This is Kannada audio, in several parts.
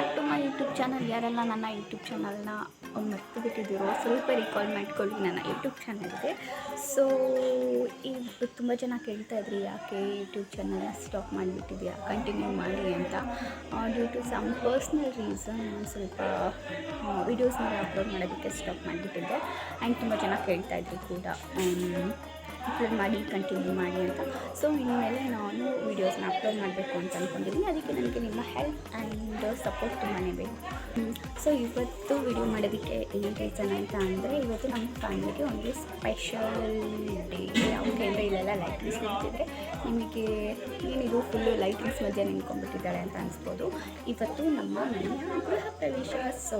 Back to my YouTube channel. ಯಾರೆಲ್ಲ ನನ್ನ ಯೂಟ್ಯೂಬ್ ಚಾನಲ್ನ ಮರ್ತು ಬಿಟ್ಟಿದ್ದೀರೋ ಸ್ವಲ್ಪ ರಿಕಾಲ್ ಮಾಡ್ಕೊಳ್ಳಿ ನನ್ನ ಯೂಟ್ಯೂಬ್ ಚಾನಲ್ಗೆ. ಸೊ ಈಗ ತುಂಬ ಜನ ಕೇಳ್ತಾ ಇದ್ರಿ ಯಾಕೆ ಯೂಟ್ಯೂಬ್ ಚಾನಲ್ನ ಸ್ಟಾಪ್ ಮಾಡಿಬಿಟ್ಟಿದ್ಯಾ, ಕಂಟಿನ್ಯೂ ಮಾಡಿ ಅಂತ. Due to some personal reason ನಾನು ಸ್ವಲ್ಪ ವೀಡಿಯೋಸ್ನ ಅಪ್ಲೋಡ್ ಮಾಡೋದಕ್ಕೆ ಸ್ಟಾಪ್ ಮಾಡಿಬಿಟ್ಟಿದ್ದೆ. ಆ್ಯಂಡ್ ತುಂಬ ಜನ ಕೇಳ್ತಾ ಇದ್ರು ಕೂಡ ಅಪ್ಲೋಡ್ ಮಾಡಿ ಕಂಟಿನ್ಯೂ ಮಾಡಿ ಅಂತ. ಸೊ ಇನ್ಮೇಲೆ ನಾನು ವೀಡಿಯೋಸ್ನ ಅಪ್ಲೋಡ್ ಮಾಡಬೇಕು ಅಂತ ಅಂದ್ಕೊಂಡಿದ್ದೀನಿ. ಅದಕ್ಕೆ ನನಗೆ ನಿಮ್ಮ ಹೆಲ್ಪ್ ಆ್ಯಂಡ್ ಸಪೋರ್ಟ್ ತುಂಬಾ ಬೇಕು. ಸೊ ಇವತ್ತು ವಿಡಿಯೋ ಮಾಡೋದಕ್ಕೆ ಏನು ರೀಸನ್ ಅಂತ ಅಂದರೆ, ಇವತ್ತು ನಮ್ಮ ಫ್ಯಾಮಿಲಿಗೆ ಒಂದು ಸ್ಪೆಷಲ್ ಡೇ. ಯಾಕೆ ಅಂದರೆ ಇಲ್ಲೆಲ್ಲ ಲೈಟಿಂಗ್ಸ್ ನಿಂತಿದ್ರೆ ನಿಮಗೆ ಏನಿದು ಫುಲ್ಲು ಲೈಟಿಂಗ್ಸ್ ಮಧ್ಯೆ ನಿಂತ್ಕೊಂಡ್ಬಿಟ್ಟಿದ್ದಾಳೆ ಅಂತ ಅನಿಸ್ಬೋದು. ಇವತ್ತು ನಮ್ಮ ಮನೆಯ ಗೃಹ ಪ್ರವೇಶ. ಸೊ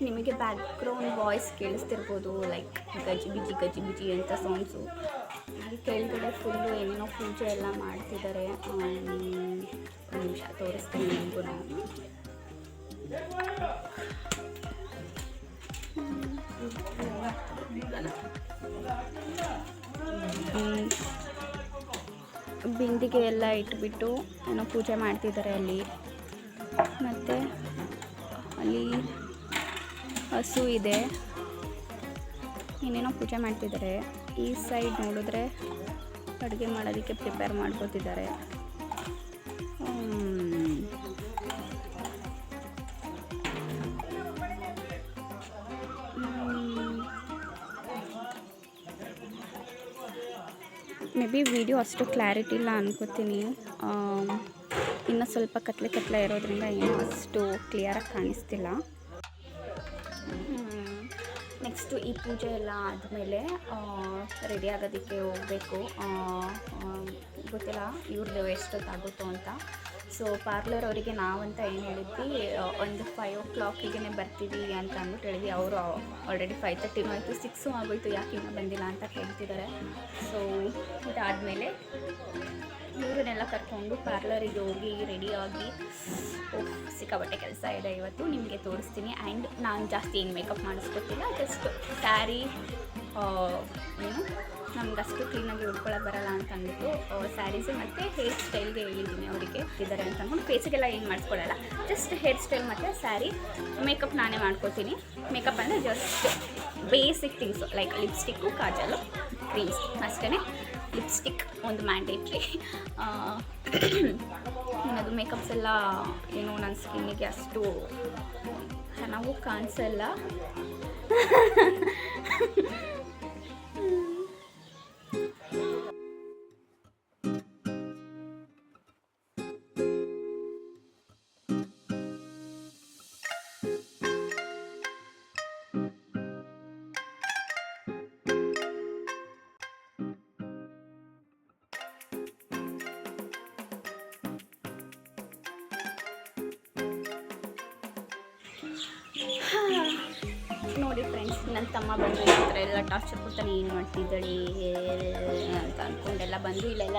ನಿಮಗೆ ಬ್ಯಾಕ್ಗ್ರೌಂಡ್ ವಾಯ್ಸ್ ಕೇಳಿಸ್ತಿರ್ಬೋದು, ಲೈಕ್ ಗಜಿ ಬಿಜಿ ಅಂತ ಸೌಂಡ್ಸು. ಅಲ್ಲಿ ಕೆಳಗಡೆ ಫುಲ್ಲು ಏನೇನೋ ಪೂಜೆ ಎಲ್ಲ ಮಾಡ್ತಿದ್ದಾರೆ. ಒಂದು ನಿಮಿಷ ತೋರಿಸ್ತೀನಿ ನಿಮಗೂ ನಾನು. ಬಿಂದಿಗೆ ಎಲ್ಲ ಇಟ್ಬಿಟ್ಟು ಏನೋ ಪೂಜೆ ಮಾಡ್ತಿದ್ದಾರೆ ಅಲ್ಲಿ. ಮತ್ತು ಅಲ್ಲಿ ಹಸು ಇದೆ, ಏನೇನೋ ಪೂಜೆ ಮಾಡ್ತಿದ್ದಾರೆ. ಈ ಸೈಡ್ ನೋಡಿದ್ರೆ ಅಡುಗೆ ಮಾಡೋದಕ್ಕೆ ಪ್ರಿಪೇರ್ ಮಾಡ್ಕೋತಿದ್ದಾರೆ. ಮೇ ಬಿ ವಿಡಿಯೋ ಅಷ್ಟು ಕ್ಲಾರಿಟಿ ಇಲ್ಲ ಅನ್ಕೋತೀನಿ. ಇನ್ನು ಸ್ವಲ್ಪ ಕತ್ಲೆ ಇರೋದ್ರಿಂದ ಏನೂ ಅಷ್ಟು ಕ್ಲಿಯರಾಗಿ ಕಾಣಿಸ್ತಿಲ್ಲ. ನೆಕ್ಸ್ಟು ಈ ಪೂಜೆ ಎಲ್ಲ ಆದಮೇಲೆ ರೆಡಿ ಆಗೋದಕ್ಕೆ ಹೋಗಬೇಕು. ಗೊತ್ತಿಲ್ಲ ಇವ್ರದ್ದು ಎಷ್ಟೊತ್ತಾಗುತ್ತೋ ಅಂತ. ಸೊ ಪಾರ್ಲರ್ ಅವರಿಗೆ ನಾವಂತ ಏನು ಹೇಳಿದ್ವಿ, ಒಂದು 5 o'clock ಬರ್ತೀವಿ ಅಂತ ಅಂದ್ಬಿಟ್ಟು ಹೇಳಿದ್ವಿ. ಅವರು ಆಲ್ರೆಡಿ 5:30 ಆಯಿತು, 6 ಆಗೋಯ್ತು, ಯಾಕೆ ಇನ್ನೂ ಬಂದಿಲ್ಲ ಅಂತ ಕೇಳ್ತಿದ್ದಾರೆ. ಸೊ ಇದಾದಮೇಲೆ ಇವ್ರನ್ನೆಲ್ಲ ಕರ್ಕೊಂಡು ಪಾರ್ಲರಿಗೆ ಹೋಗಿ ರೆಡಿಯಾಗಿ ಸಿಕ್ಕಾಪಟ್ಟೆ ಕೆಲಸ ಇದೆ ಇವತ್ತು, ನಿಮಗೆ ತೋರಿಸ್ತೀನಿ. ಆ್ಯಂಡ್ ನಾನು ಜಾಸ್ತಿ ಏನು ಮೇಕಪ್ ಮಾಡಿಸ್ಕೊತಿಲ್ಲ, ಜಸ್ಟ್ ಸ್ಯಾರಿ ಏನು ನಮಗಷ್ಟು ಕ್ಲೀನಾಗಿ ಉಟ್ಕೊಳ್ಳೋಕೆ ಬರಲ್ಲ ಅಂತ ಅಂದ್ಬಿಟ್ಟು ಸ್ಯಾರೀಸು ಮತ್ತು ಹೇರ್ ಸ್ಟೈಲ್ಗೆ ಹೇಳಿದ್ದೀನಿ ಅವರಿಗೆ ಇದ್ದಾರೆ ಅಂತ ಅಂದ್ಕೊಂಡು. ಫೇಸಿಗೆಲ್ಲ ಏನು ಮಾಡಿಸ್ಕೊಳ್ಳಲ್ಲ, ಜಸ್ಟ್ ಹೇರ್ ಸ್ಟೈಲ್ ಮತ್ತು ಸ್ಯಾರಿ. ಮೇಕಪ್ ನಾನೇ ಮಾಡ್ಕೋತೀನಿ. ಮೇಕಪ್ ಅಂದರೆ just basic things like lipstick, kajal, creams ಅಷ್ಟೇ. ಲಿಪ್ಸ್ಟಿಕ್ ಒಂದು ಮ್ಯಾಂಡೇಟ್ರಿ. ಅದು ಮೇಕಪ್ಸ್ ಎಲ್ಲ ಏನೋ ನನ್ನ ಸ್ಕಿನ್ನಿಗೆ ಅಷ್ಟು ಚೆನ್ನಾಗೂ ಕಾಣಿಸಲ್ಲ. ನೋಡಿ ಫ್ರೆಂಡ್ಸ್, ನನ್ನ ತಮ್ಮ ಬಂದು ಈ ಥರ ಎಲ್ಲ ಟಾರ್ಚರ್ ಕೊಡ್ತಾನೆ, ಏನು ಮಾಡ್ತಿದ್ದಾಳೆ ಅಂತ ಅಂದ್ಕೊಂಡೆಲ್ಲ ಬಂದು ಇಲ್ಲೆಲ್ಲ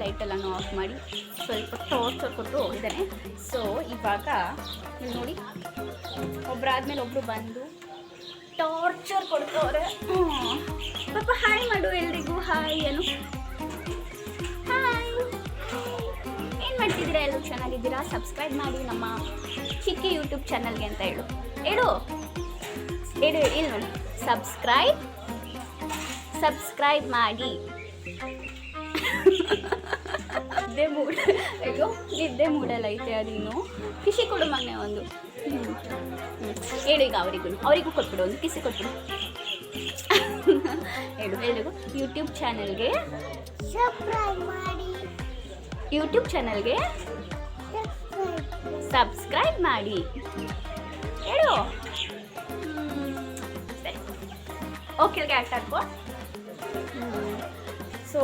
ಲೈಟೆಲ್ಲನೂ ಆಫ್ ಮಾಡಿ ಸ್ವಲ್ಪ ಟಾರ್ಚರ್ ಕೊಟ್ಟು ಹೋಗಿದ್ದಾನೆ. ಸೊ ಇವಾಗ ನೀವು ನೋಡಿ, ಒಬ್ಬರಾದ್ಮೇಲೆ ಒಬ್ಬರು ಬಂದು ಟಾರ್ಚರ್ ಕೊಡ್ತವ್ರೆ. ಪಾಪ ಹಾಯ್ ಮಾಡು ಎಲ್ರಿಗೂ. ಹಾಯ್ ಏನು, ಹಾಯ್, ಏನು ಮಾಡ್ತಿದ್ದೀರಾ? ಎಲ್ಲರೂ ಚೆನ್ನಾಗಿದ್ದೀರಾ? ಸಬ್ಸ್ಕ್ರೈಬ್ ಮಾಡಿ ನಮ್ಮ ಚಿಕ್ಕಿ ಯೂಟ್ಯೂಬ್ ಚಾನಲ್ಗೆ ಅಂತ ಹೇಳು ಇಲ್ಲ ನೋಡಿ, ಸಬ್ಸ್ಕ್ರೈಬ್ ಮಾಡಿ. ನಿದ್ದೆ ಮೂಡಲ್ಲ ಐತೆ ಅದಿನ್ನು. ಕಿಸಿ ಕೊಡು ಮೊನ್ನೆ ಒಂದು. ಹೇಳು ಈಗ ಅವರಿಗೂ ಕೊಟ್ಬಿಡು, ಒಂದು ಕಿಸಿ ಕೊಟ್ಬಿಡು. ಹೇಳು ಯೂಟ್ಯೂಬ್ ಚಾನಲ್ಗೆ ಸಬ್ಸ್ಕ್ರೈಬ್ ಮಾಡಿ ಹೇಳು. ಓಕೆ ಆ್ಯಕ್ಟ್ ಹಾಕೋ. ಸೊ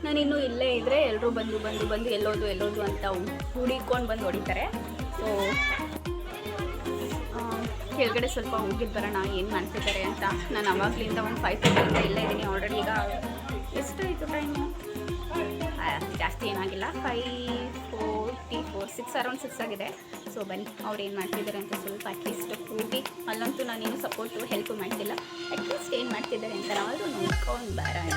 ನಾನಿನ್ನೂ ಇಲ್ಲೇ ಇದ್ದರೆ ಎಲ್ಲರೂ ಬಂದು ಎಲ್ಲೋದು ಅಂತ ಹುಡಿಕೊಂಡು ಬಂದು ಹೊಡಿತಾರೆ. ಸೊ ಕೆಳಗಡೆ ಸ್ವಲ್ಪ ಹೋಗಿದ್ದು ಬರೋಣ, ಏನು ಮಾಡ್ತಿದ್ದಾರೆ ಅಂತ. ನಾನು ಅವಾಗಲಿಂದ ಒಂದು 5:30 ಇಲ್ಲೇ ಇದ್ದೀನಿ. ಆಲ್ರೆಡಿ ಈಗ ಎಷ್ಟಾಯಿತು ಟೈಮು? ಜಾಸ್ತಿ ಏನಾಗಿಲ್ಲ, 5:44, 6 ಅರೌಂಡ್ 6 ಆಗಿದೆ. ಸೊ ಬನ್ನಿ, ಅವ್ರು ಏನು ಮಾಡ್ತಿದ್ದಾರೆ ಅಂತ ಸ್ವಲ್ಪ ಅಟ್ಲೀಸ್ಟ್ ಕೂಗಿ. ಅಲ್ಲಂತೂ ನಾನೇನು ಸಪೋರ್ಟು ಹೆಲ್ಪ್ ಮಾಡ್ತಿಲ್ಲ, ಅಟ್ಲೀಸ್ಟ್ ಏನು ಮಾಡ್ತಿದ್ದಾರೆ ಅಂತ ನಾವು ನೋಡ್ಕೊಂಡು ಬರೋಣ.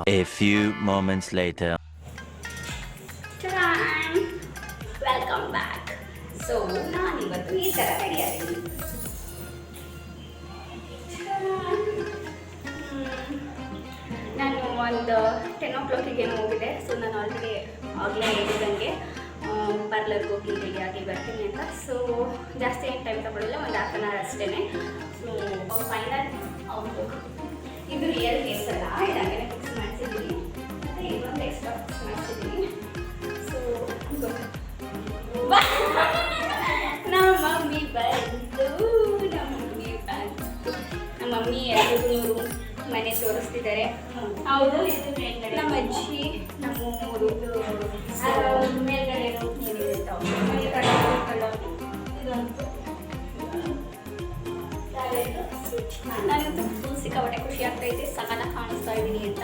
A few moments later. Welcome back. So ನಾನಿವತ್ತು ಈ ಥರ ರೆಡಿ ಆಗಿದ್ದೀನಿ. ನಾನು ಒಂದು 10 o'clock ಹೋಗಿದೆ. ಸೊ ನಾನು ಆಗಲೇ ಹೇಳಿದಂಗೆ ಪಾರ್ಲರ್ಗೆ ಹೋಗಿ ರೆಡಿಯಾಗಿ ಬರ್ತೀನಿ ಅಂತ. ಸೊ ಜಾಸ್ತಿ ಏನು ಟೈಮ್ ತಗೊಳ್ಳಿಲ್ಲ, ಒಂದು ಹಾಫ್ ಆನ್ ಅವರ್ ಅಷ್ಟೇ. So final outlook. ಇದು ರಿಯಲ್ ಕೇಸ್ ಅಲ್ಲ, ಇದಾಗಲೇ ಫಿಕ್ಸ್ ಮಾಡಿಸಿದ್ದೀನಿ. ಮತ್ತು ಇದೊಂದು ಎಕ್ಸ್ಟ್ರಾ ಫಿಕ್ಸ್ ಮಾಡಿಸಿದ್ದೀನಿ. ಸೊ ನಮ್ಮ ಮಮ್ಮಿ ಬಂತು. ನಮ್ಮ ಮಮ್ಮಿ ಎಲ್ಲರೂ ಮನೆ ತೋರಿಸ್ತಿದ್ದಾರೆ. ಹೌದು, ನಮ್ಮ ಅಜ್ಜಿ, ನಮ್ಮ ಊರು ಮೇಲ್ಗಡೆ ನನಗಂತೂ ಫುಲ್ ಸಿಕ್ಕಾಪಟ್ಟೆ ಖುಷಿ ಆಗ್ತೈತೆ, ಸಕಲ ಕಾಣಿಸ್ತಾ ಇದ್ದೀನಿ ಅಂತ.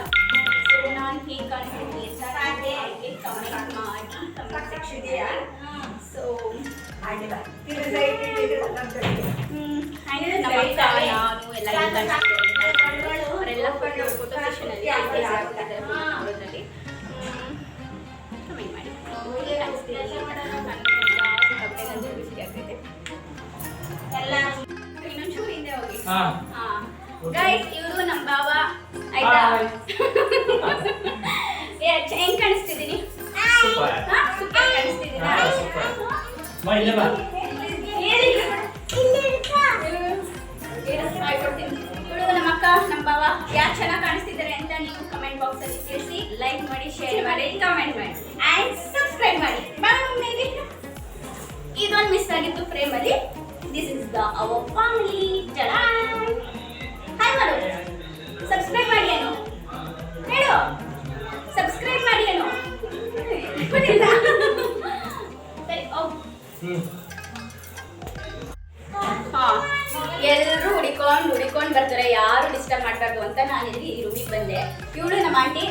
ಸೊ ನಾನು ಹೇಗೆ ಕಾಣಿಸ್ತೀನಿ ಅಂತ ಹಾಗೆ ಕಮೆಂಟ್ ಮಾಡಿ ಕಮೆಂಟ್ ಸೆಕ್ಷನ್. ಸೊ ನಮ್ಮ ಅಕ್ಕ, ನಾನು ಎಲ್ಲ ಅವರೆಲ್ಲ ಫೋಟೋ ಸೆಷನಲ್ಲಿ ಅವರಲ್ಲಿ ಕಮೆಂಟ್ ಮಾಡಿ ಖುಷಿ ಆಗ್ತೈತೆ. ಇನ್ನೊಂಚೂರು ಹಿಂದೆ ಹೋಗಿ. ಗೈಸ್, ಇವರು ನಮ್ಮ ಬಾವ ಆಯ್ತಾ? ಹೆಂಗ್ ಕಾಣಿಸ್ತಿದ್ದೀನಿ? ಸೂಪರ್ ಕಾಣಿಸ್ತಿದ್ದೀರಾ? ಇವಳು ನಮ್ಮ ಅಕ್ಕ, ನಮ್ಮ ಬಾವ ಯಾರು ಚೆನ್ನಾಗಿ ಕಾಣಿಸ್ತಿದ್ದಾರೆ ಅಂತ ನೀವು ಕಮೆಂಟ್ ಬಾಕ್ಸ್ ಅಲ್ಲಿ ತಿಳಿಸಿ. ಲೈಕ್ ಮಾಡಿ, ಶೇರ್ ಮಾಡಿ, ಕಮೆಂಟ್ ಮಾಡಿ ಆ್ಯಂಡ್ ಸಬ್ಸ್ಕ್ರೈಬ್ ಮಾಡಿ. ಇದೊಂದು ಮಿಸ್ ಆಗಿತ್ತು ಫ್ರೇಮಲ್ಲಿ. This is the our family. Hi ಮಾಡು. ಸಬ್ಸ್ಕ್ರೈಬ್ ಮಾಡಿ ಏನು ಹೇಳು. ಸಬ್ಸ್ಕ್ರೈಬ್ ಮಾಡಿ ಏನು ಎಲ್ಲರೂ ಹುಡಿಕೊಂಡು ಬರ್ತಾರೆ, ಯಾರು ಡಿಸ್ಟರ್ಬ್ ಮಾಡಬಾರ್ದು ಅಂತ ನಾನು ಇಲ್ಲಿ ಈ ರೂಮಿಗೆ ಬಂದೆ. ಇವಳು ನಮ್ಮ ಆಂಟಿ,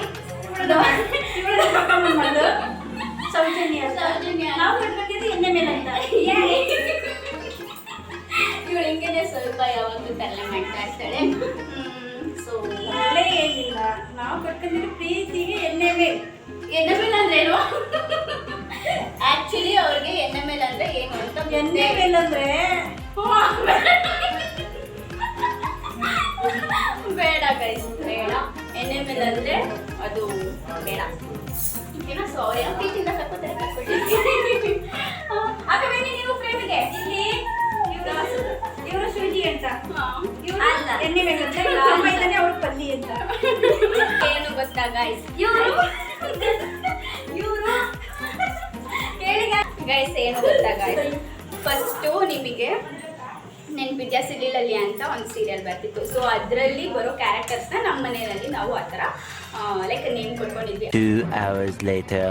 ಸೌಜನ್ಯ ನಾವು ಕಟ್ಕೊಂಡಿದ್ದು ಎಣ್ಣೆ ಮೇಲೆ ಅಂತ. ಇವಳು ಹಿಂಗೇನೆ ಸ್ವಲ್ಪ ಯಾವಾಗಲೂ ತರಲೆ ಮಾಡ್ತಾ ಇರ್ತಾಳೆ. ಸೊ ಏನಿಲ್ಲ, ನಾವು ಕಟ್ಕೊಂಡಿದ್ದು ಪ್ರೀತಿಗೆ ಎಣ್ಣೆ ಮೇಲೆ ಅಂದ್ರೆ ಏನು? ಆಕ್ಚುಲಿ ಅವ್ರಿಗೆ ಎಣ್ಣೆ ಮೇಲೆ ಅಂದ್ರೆ ಏನು ಅಂತ. ಎಣ್ಣೆ ಮೇಲೆ ಅಂದ್ರೆ ಬೇಡ ಗೈಸ್, ಬೇಡ. ಎಣ್ಣೆ ಮೇಲೆ ಅಂದ್ರೆ ಅದು ಬೇಡ. ಏನೋ ಸಾರಿ, ಪ್ರೀತಿಯಿಂದ ಕರ್ಕೋತಾರೆ, ಕರ್ಕೊಳ್ತೀನಿ. ಆಮೇಲೆ ನೀವು ಫ್ರೆಂಡ್ಗೆ ಇಲ್ಲಿ ಇವರು ಶ್ರುತಿ ಅಂತ, ಅಲ್ಲ ಎಣ್ಣೆ ಮೇಲೆ ಅಂದ್ರೆ ಅವ್ರ ಪಲ್ಲಿ ಅಂತ. ಗೊತ್ತಾ ಗೈಸ್, ಇವರು ಹೇಳಿ ಗೈಸ್ ಏನು ಗೊತ್ತಾ ಗೈಸ್, ಫಸ್ಟು ನಿಮಗೆ ನೆನ್ಪಿದ್ಯಾ ಸಿಲಿಲಲ್ಲಿ ಅಂತ ಒಂದು ಸೀರಿಯಲ್ ಬರ್ತಿತ್ತು. ಸೊ ಅದರಲ್ಲಿ ಬರೋ ಕ್ಯಾರೆಕ್ಟರ್ಸ್ನ ನಮ್ಮ ಮನೆಯಲ್ಲಿ ನಾವು ಆ ಥರ ಲೈಕ್ ನೇಮ್ ಕೊಟ್ಕೊಂಡಿದ್ವಿ. 2 hours later.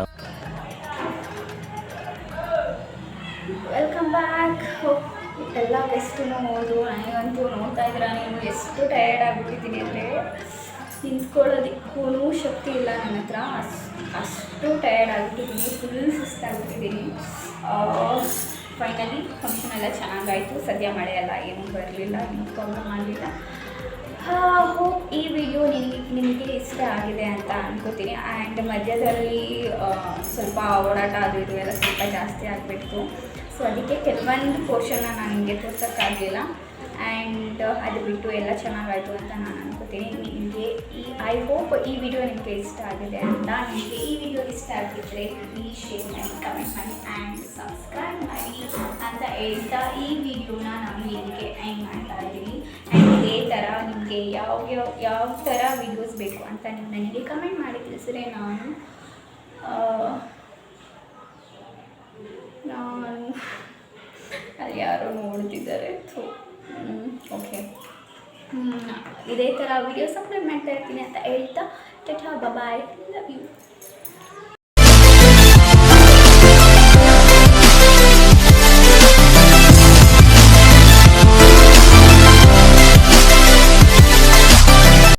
Welcome back. ಎಲ್ಲ ಗೆಸ್ಟು ನೋಡು, ನನಗಂತೂ ನೋಡ್ತಾ ಇದ್ದೀರಾ ನೀವು ಎಷ್ಟು ಟಯರ್ಡ್ ಆಗಿಬಿಟ್ಟಿದ್ದೀನಿ ಅಂದರೆ ನಿಂತ್ಕೊಳ್ಳೋದಕ್ಕೂ ಶಕ್ತಿ ಇಲ್ಲ ನನ್ನ ಹತ್ರ, ಅಷ್ಟು ಟಯರ್ಡ್ ಆಗಿಬಿಟ್ಟಿದ್ದೀನಿ, ಫುಲ್ ಸುಸ್ತಾಗ್ಬಿಟ್ಟಿದ್ದೀನಿ. ಫೈನಲಿ ಫಂಕ್ಷನ್ ಎಲ್ಲ ಚೆನ್ನಾಗಾಯಿತು. ಸದ್ಯ ಮಳೆ ಎಲ್ಲ ಏನೂ ಬರಲಿಲ್ಲ, ಏನೂ ಪ್ರಾಬ್ಲಮ್ ಆಗಲಿಲ್ಲ. ಹೋಪ್ ಈ ವಿಡಿಯೋ ನಿಮಗೆ ಇಷ್ಟ ಆಗಿದೆ ಅಂತ ಅನ್ಕೋತೀನಿ. ಆ್ಯಂಡ್ ಮಧ್ಯದಲ್ಲಿ ಸ್ವಲ್ಪ ಓಡಾಟ ಅದು ಇದು ಎಲ್ಲ ಸ್ವಲ್ಪ ಜಾಸ್ತಿ ಆಗಿಬಿಡ್ತು. ಸೊ ಅದಕ್ಕೆ ಕೆಲವೊಂದು ಪೋರ್ಷನ್ನ ನಾನು ನಿಮಗೆ ತೋರ್ಸೋಕ್ಕಾಗಲಿಲ್ಲ. ಆ್ಯಂಡ್ ಅದು ಬಿಟ್ಟು ಎಲ್ಲ ಚೆನ್ನಾಗಾಯಿತು ಅಂತ ನಾನು ಅನ್ಕೋತೀನಿ. ನಿಮಗೆ ಐ ಹೋಪ್ ಈ ವಿಡಿಯೋ ನಿಮಗೆ ಇಷ್ಟ ಆಗಿದೆ ಅಂತ. ನಿಮಗೆ ಈ ವಿಡಿಯೋ ಇಷ್ಟ ಆಗಿದ್ದರೆ ಪ್ಲೀಸ್ ಶೇರ್ ಮಾಡಿ, ಕಮೆಂಟ್ ಮಾಡಿ ಆ್ಯಂಡ್ ಸಬ್ಸ್ಕ್ರೈಬ್ ಮಾಡಿ ಅಂತ ಹೇಳ್ತಾ ಈ ವಿಡಿಯೋನ ನಾನು ಇಲ್ಲಿಗೆ ಎಂಡ್ ಮಾಡ್ತಾ ಇದ್ದೀನಿ. ಆ್ಯಂಡ್ ಇದೇ ಥರ ನಿಮಗೆ ಯಾವ ಥರ ವಿಡಿಯೋಸ್ ಬೇಕು ಅಂತ ನೀವು ನನಗೆ ಕಮೆಂಟ್ ಮಾಡಿ ತಿಳಿಸಿದ್ರೆ ನಾನು ಅಲ್ಲಿ ಯಾರೋ ನೋಡ್ತಿದ್ದಾರೆ. ಸೊ ಓಕೆ, ಇದೇ ಥರ ವೀಡಿಯೋಸ್ ಅಪ್ಲೋಡ್ ಮಾಡ್ತಾ ಇರ್ತೀನಿ ಅಂತ ಹೇಳ್ತಾ ಟಾಟಾ ಬಾಯ್, ಲವ್ ಯು.